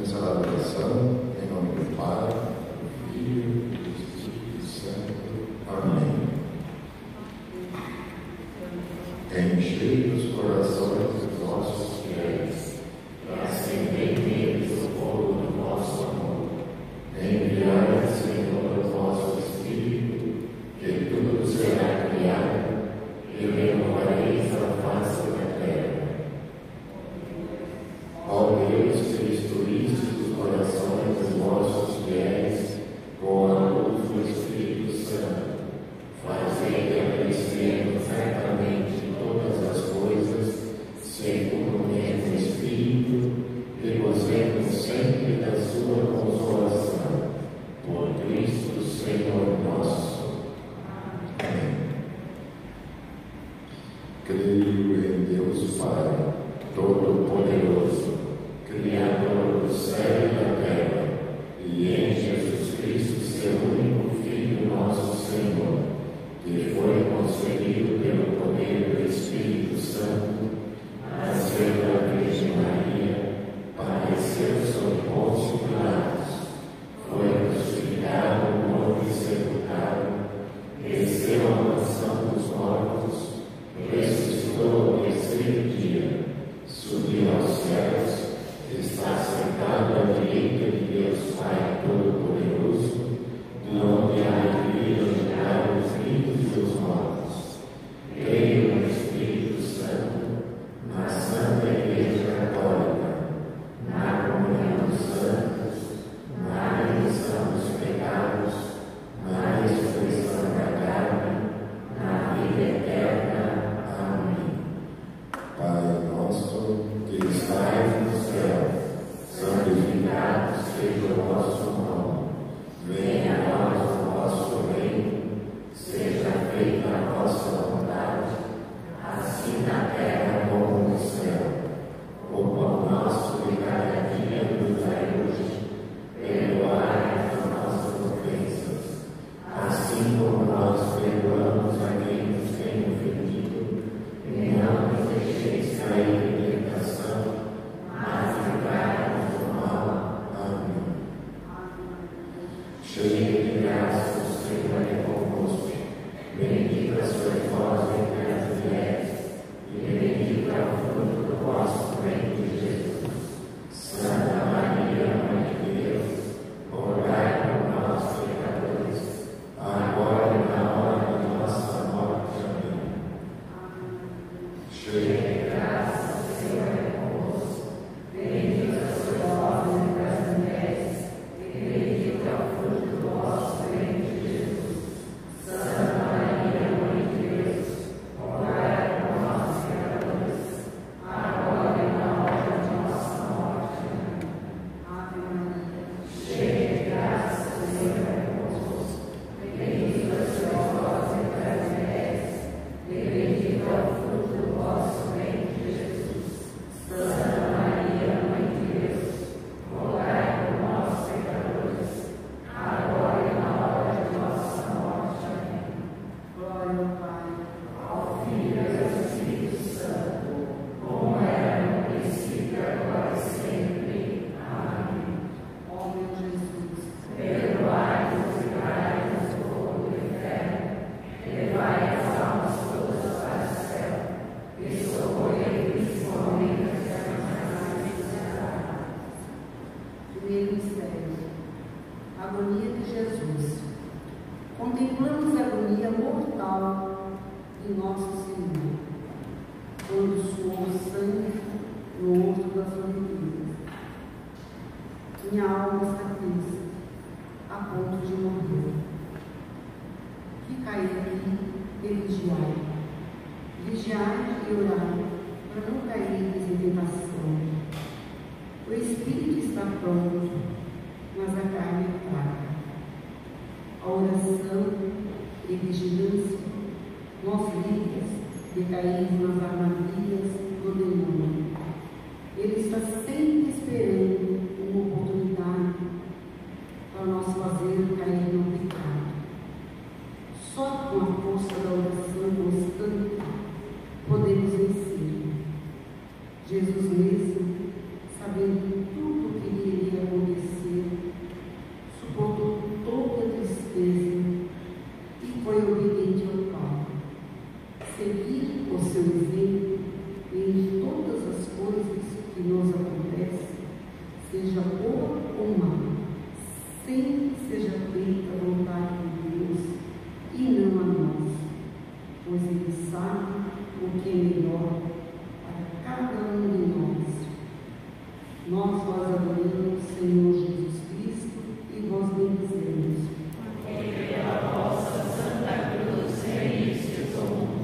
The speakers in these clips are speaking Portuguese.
começar a oração em nome do Pai, do Filho e do Espírito Santo. Amém. Enchei os corações dos vossos fiéis, e acendei neles o fogo do vosso amor. Enviai, Senhor, o vosso Espírito, que tudo será criado, e renovareis a face da terra. Ó Deus, que instruíste os corações dos vossos fiéis com a luz do Espírito Santo, fazei que apreciemos certamente todas as coisas, segundo o mesmo Espírito, e gozemos sempre da sua consolação. Por Cristo, Senhor nosso. Amém. Creio em Deus Pai, Todo-Poderoso, Criador do céu e da terra, e em Jesus Cristo, seu único Filho, nosso Senhor, que foi concebido pelo poder do Espírito Santo, nasceu da Virgem Maria, padeceu sob Pôncio Pilatos, foi crucificado, morto e sepultado, desceu à mansão dos mortos, ressuscitou ao terceiro dia, subiu aos céus, está sentado à direita de Deus Pai Todo-Poderoso, de onde há de vir julgar os vivos e os mortos. Creio no Espírito Santo, na Santa Igreja Católica, na comunhão dos santos, na remissão dos pecados, na ressurreição da carne, na vida eterna. Amém. Pai nosso, que estais no céu, santificado seja o vosso nome. Venha a nós o vosso reino, seja feita a vossa vontade, assim na terra como no céu. O pão nosso de cada dia nos dai hoje, perdoai as nossas ofensas, assim como nós perdoamos a quem nos tem ofendido, e não nos deixeis cair em tentação, mas livrai-nos do mal. Amém. Cheio de graça, o Senhor é convosco. Bendita sois vós entre as mulheres, e bendito é o fruto do vosso ventre, Jesus. Santa Maria, Mãe de Deus, rogai por nós, pecadores, agora e na hora de nossa morte. Amém. Cheio de graça, o Senhor é convosco. Bendita sois vós entre as mulheres, e bendito é o fruto do vosso ventre, Jesus. Santa Maria, Mãe de Deus, rogai por nós, pecadores, agora e na hora de nossa morte. Ave Maria, cheia de graça, o Senhor é convosco. Bendita sois vós entre as mulheres, e bendito é o fruto do vosso ventre, Jesus. Santa Maria, Mãe de Deus, rogai por nós, pecadores, agora e na hora de nossa morte. Amém. Glória ao Pai, ao Filho e ao Espírito Santo, como era no princípio, agora e sempre. Amém. Ó meu Jesus, perdoai-nos e livrai-nos do fogo do inferno, levai as almas todas para o céu, e socorrei principalmente as mais necessitadas. Primeiro mistério: agonia de Jesus. Contemplamos a agonia mortal de Nosso Senhor, quando suou sangue no rosto das Olimpíadas. Minha alma está triste, a ponto de morrer. Ficai aqui e vigiai. Vigiai e orai, para não cair em tentação. O espírito está pronto, mas a carne é fraca. A oração e vigilância nos livra de cair nas armadilhas do demônio. Ele está sempre esperando uma oportunidade para nós fazer cair no pecado. Só com a força da oração constante podemos vencer. Jesus mesmo, sabendo tudo o que lhe iria seja boa ou má, sempre seja feita a vontade de Deus e não a nossa, pois Ele sabe o que é melhor para cada um de nós. Nós vos adoramos, Senhor Jesus Cristo, e vos bendizemos. Porque pela vossa Santa Cruz remistes o mundo.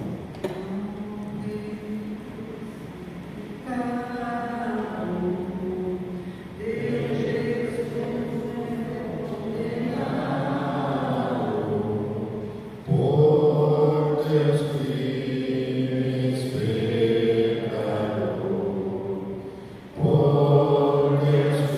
Por Deus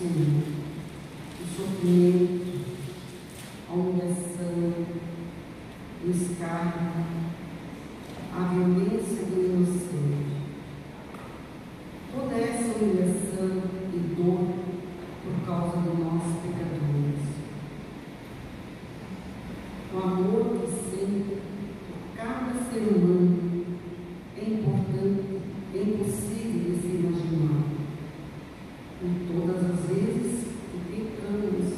Senhor o sofrimento, a humilhação, o escárnio, a violência do inocente. Toda essa humilhação e dor por causa de nós pecadores. O amor que sente por cada ser humano é importante, é impossível de se imaginar. E todas as vezes que pecamos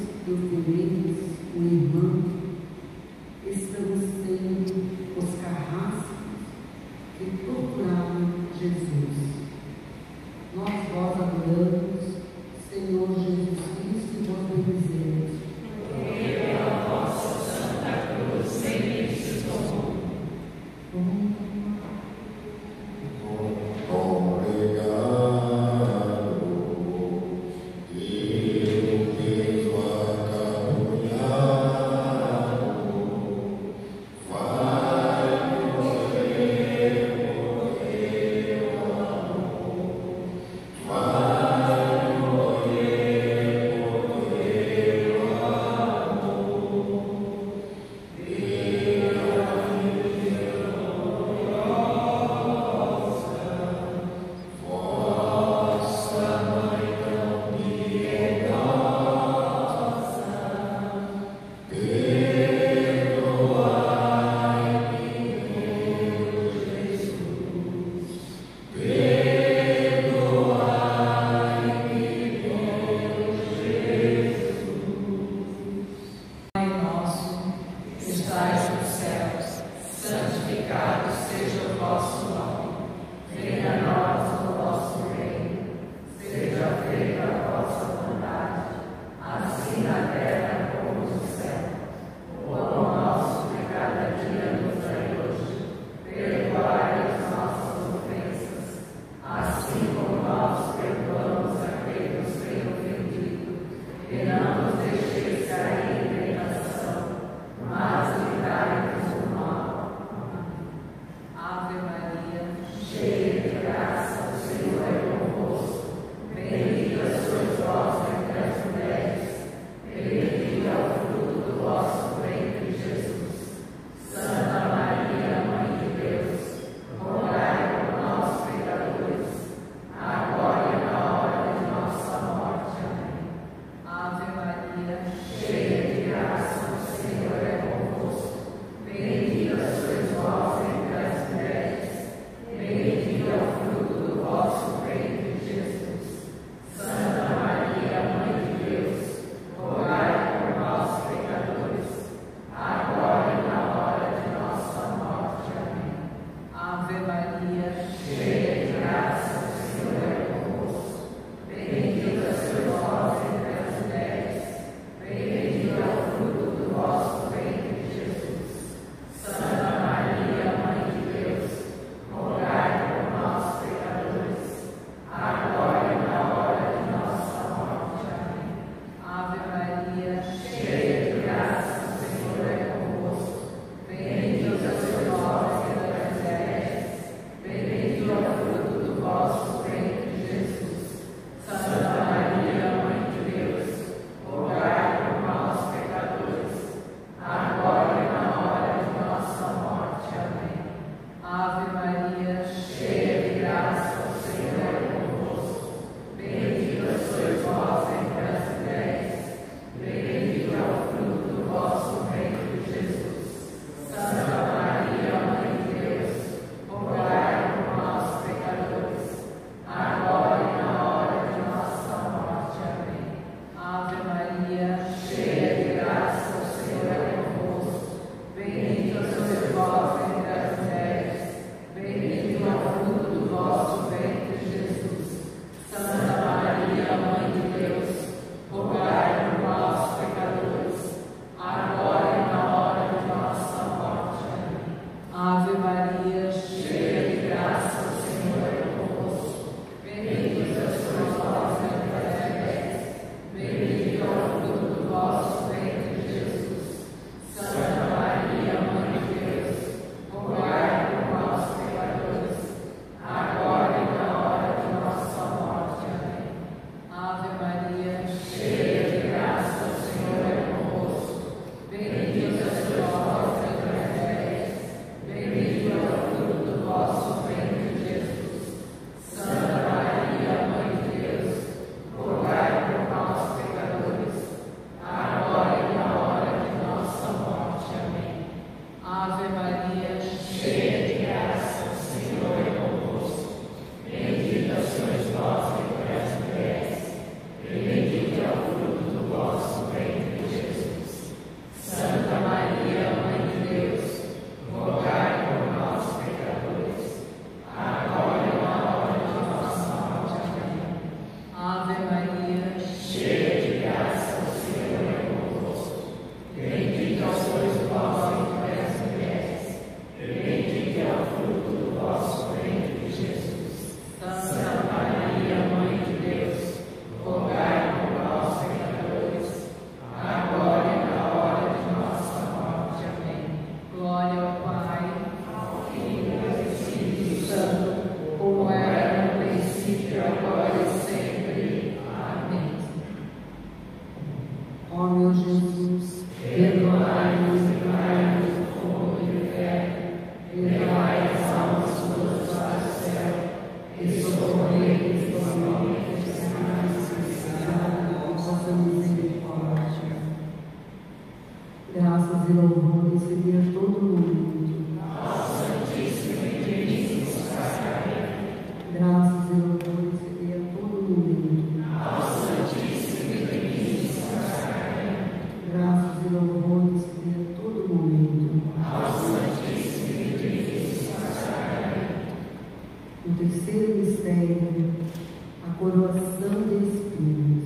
coroação de espinhos.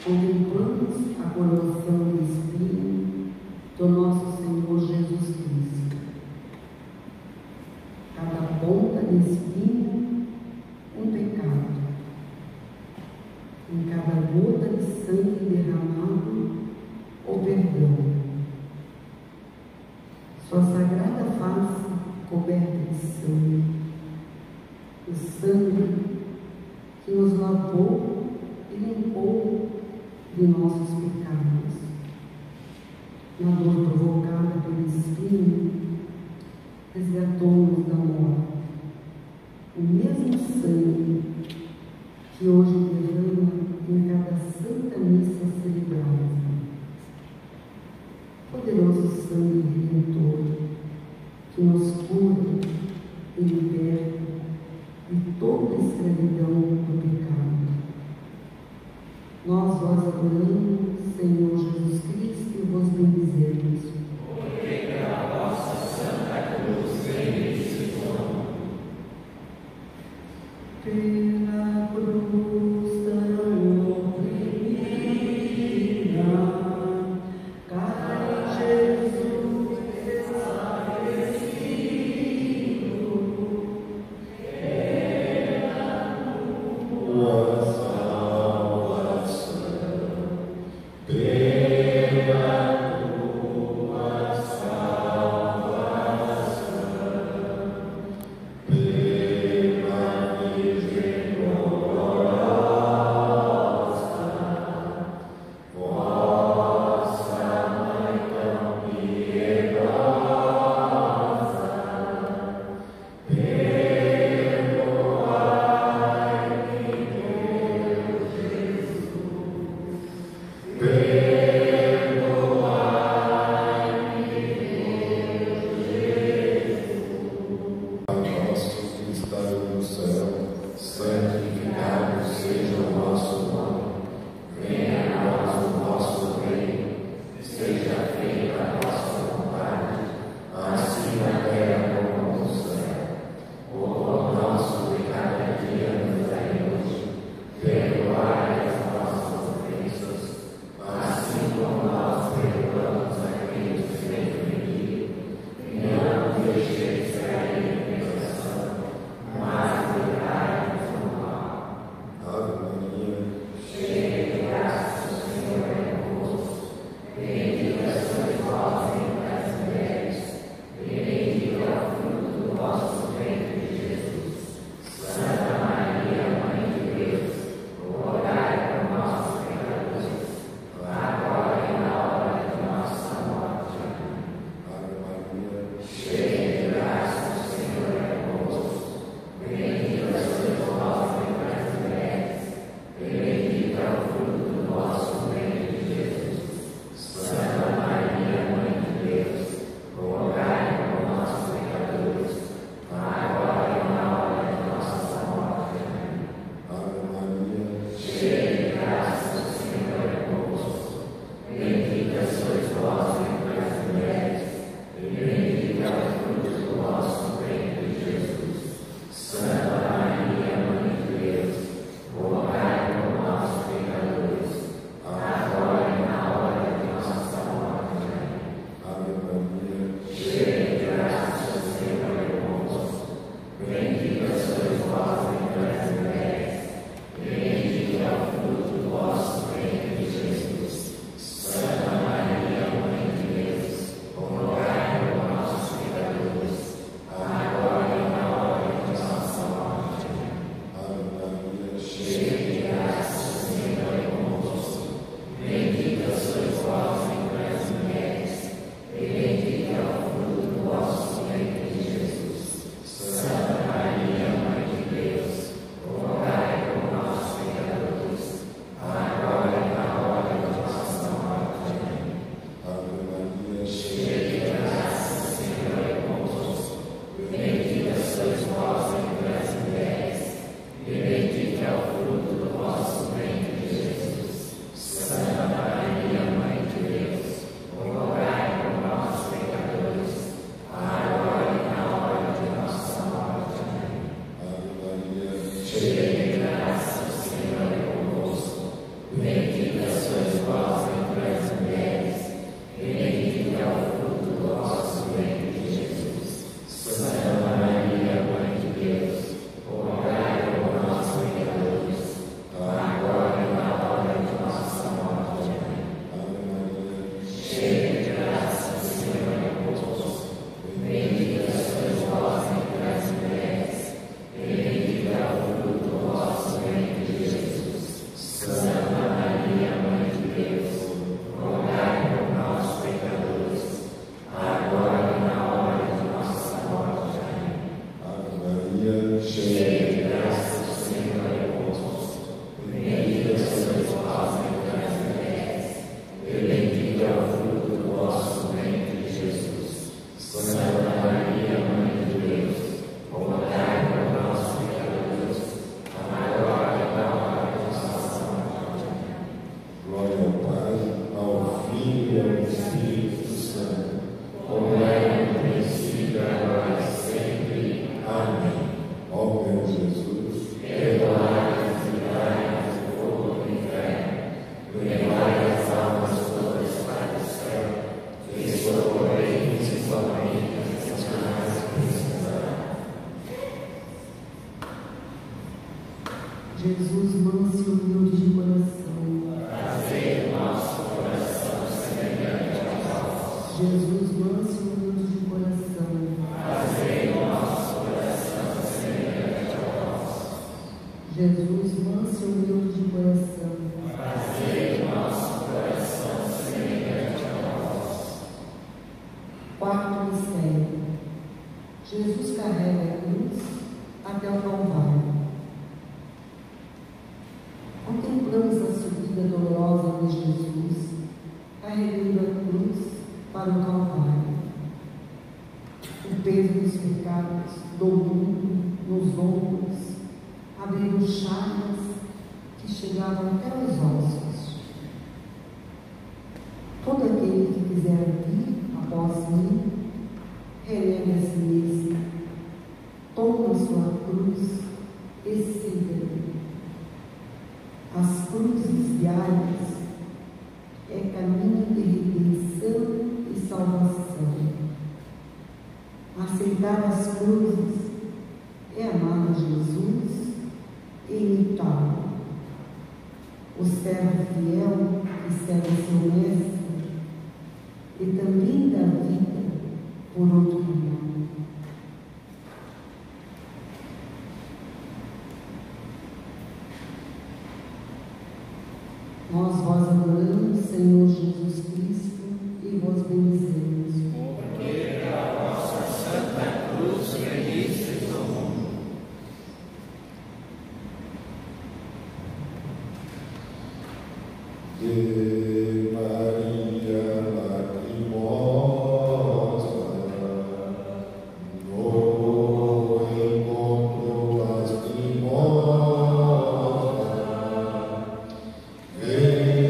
Contemplamos a coroação de espinho do nosso Senhor Jesus Cristo. Cada ponta de espinho, um pecado. Em cada gota de sangue derramado, o perdão. Sua sagrada face coberta de sangue, o sangue que nos lavou e limpou de nossos pecados. Na dor provocada pelo espinho, resgatou-nos da morte. O mesmo sangue que hoje derrama em cada santa missa celebrada. Poderoso sangue redentor, que nos cura e liberta de toda a escravidão do pecado. Nós vos adoramos, Senhor Jesus Cristo, e vos bendizemos. Porque pela vossa santa cruz remisse o mundo. Pela cruz tão oprimida, cai Jesus desfalecido. Tua salvação, pela tua salvação, pela Virgem gloriosa, vossa Mãe tão piedosa, perdoai-me, Jesus, manso e humilde de coração. Fazei o nosso coração semelhante ao vosso. Jesus, manso e humilde de coração. Fazei o nosso coração semelhante ao vosso. Jesus, manso e humilde de coração. Fazei o nosso coração semelhante ao vosso. Quarto mistério. Jesus carrega a cruz até o Calvário. Contemplamos a subida dolorosa de Jesus, carregando a cruz para o Calvário. O peso dos pecados do mundo nos ombros abriu chagas que chegavam até os ossos. Todo aquele que quiser vir após mim, renega a si mesmo, toma sua cruz e siga-me. As cruzes diárias é caminho de redenção e salvação. Aceitar as cruzes é amar a Jesus e imitá-lo. O servo fiel que segue seu mestre e também dá vida por outro irmão. Nós vós adoramos, Senhor Jesus Cristo, e vós bendizemos. Porque a vossa Santa Cruz remistes do mundo. De Maria lacrimosa, no encontro lastimosa, Deus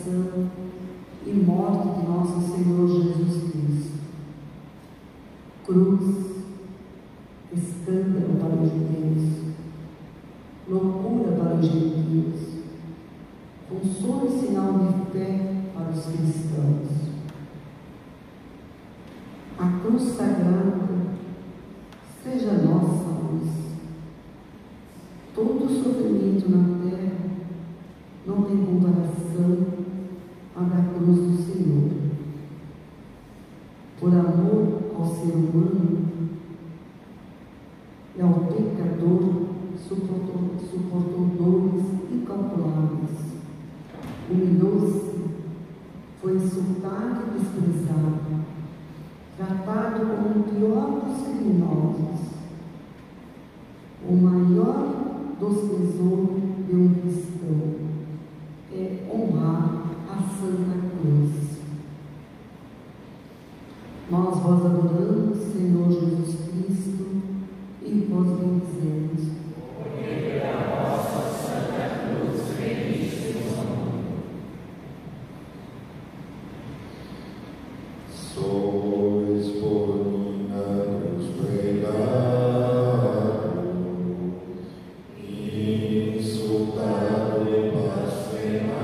crucificação e morte de nosso Senhor Jesus Cristo. Cruz, escândalo para os judeus, loucura para os gentios, consolo e sinal de fé para os cristãos. A cruz sagrada seja a nossa luz. Todo sofrimento na terra não tem comparação à da cruz do Senhor. Por amor ao ser humano e ao pecador, suportou dores incalculáveis. Humilhou-se, foi insultado e desprezado, tratado como o pior dos criminosos. O maior dos tesouros de um cristão é honrar a Santa Cruz. Nós vos adoramos, Senhor Jesus Cristo, e vos bendizemos. Porque pela vossa Santa Cruz remistes o mundo. Sois por mim na cruz pregado, insultado e blasfemado,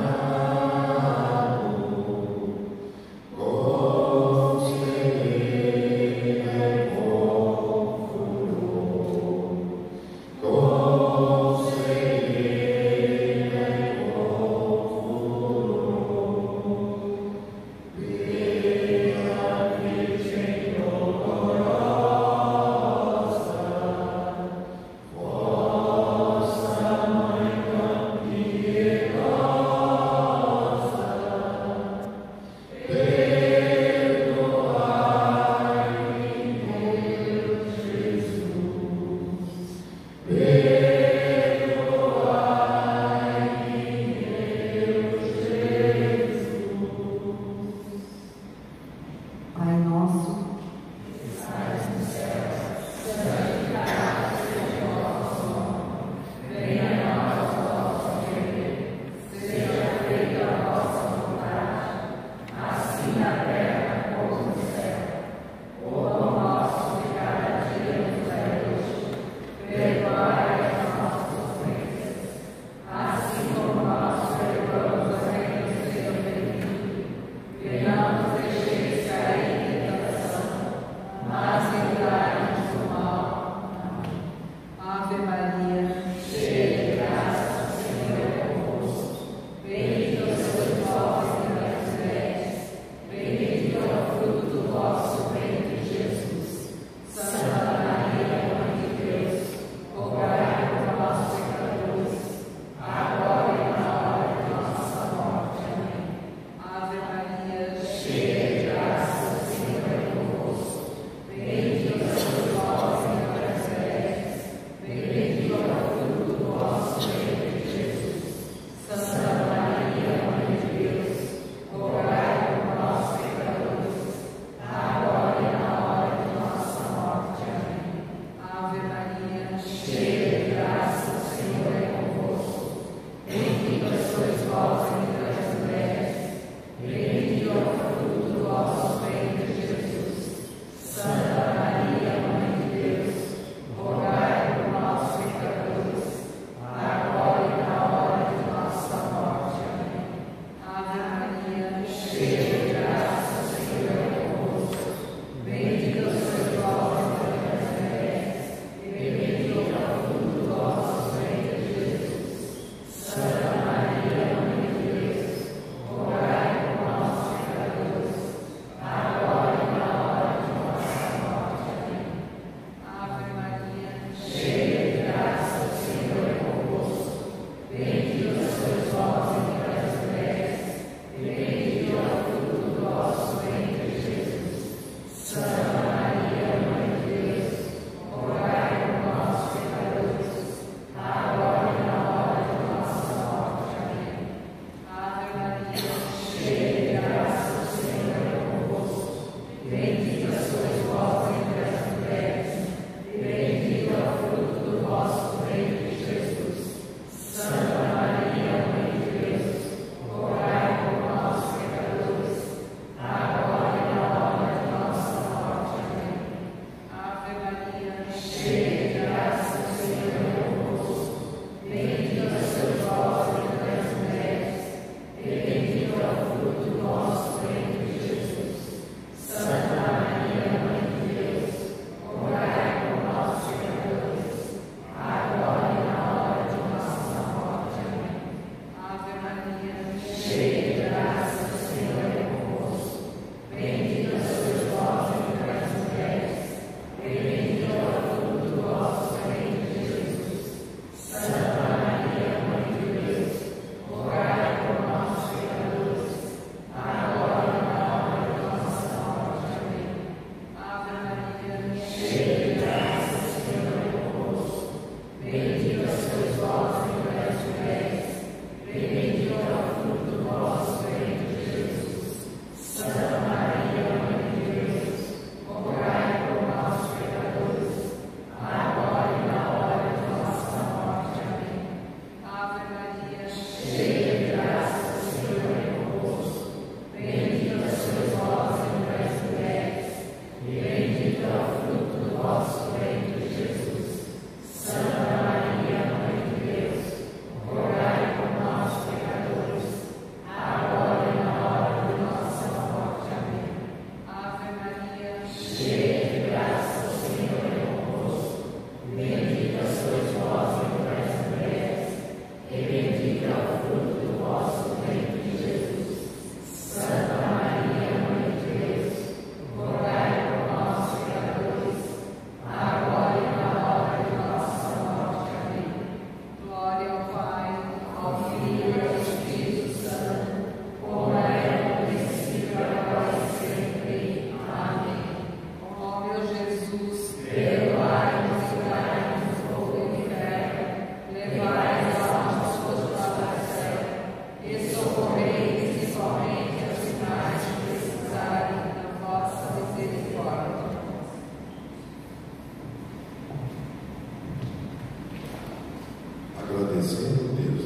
agradecendo a Deus.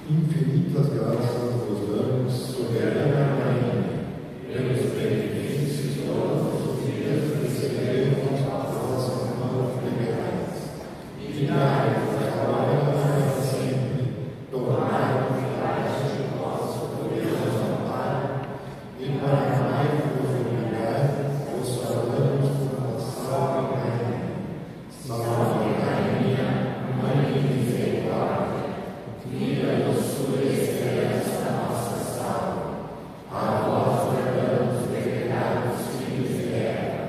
Infinitas graças nos damos, soberana Rainha, pelos benefícios todos os dias receberemos a vossa mão liberais. E dai-nos agora para sempre, tornai-nos debaixo do vosso poderoso amparo, e para mais nos humilhar, vos falamos com a salve Rainha. Salve Rainha, Mãe de misericórdia, vida, doçura e esperança da nossa salva. A vós bradamos, degredados filhos de Eva,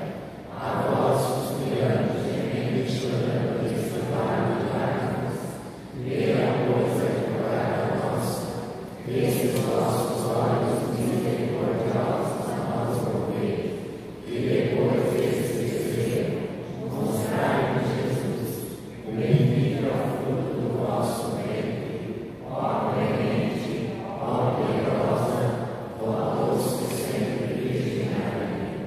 a vós suspiramos, gemendo e chorando neste vale de lágrimas. Dê a coisa advogada nossa, esses vossos olhos misericordiosos a nós volvei, e depois desse desejo, mostrai-nos Jesus, o bendito é o fruto do vosso ventre. Ó clemente, ó piedosa, ó doce sempre Virgem Maria,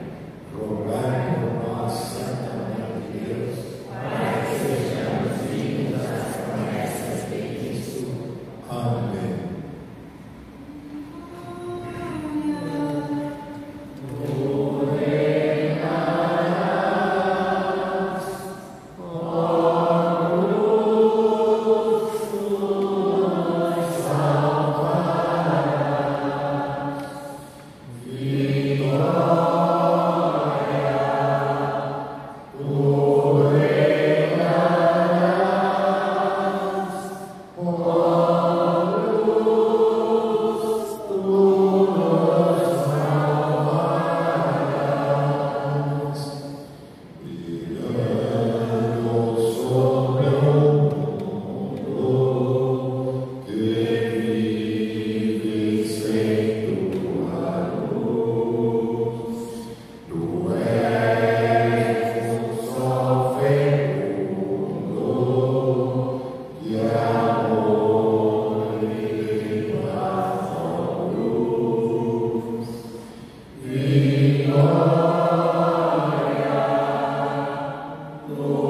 rogai por nós, Santa Mãe de Deus, para que sejamos dignos das promessas de Cristo. Amém. Glória,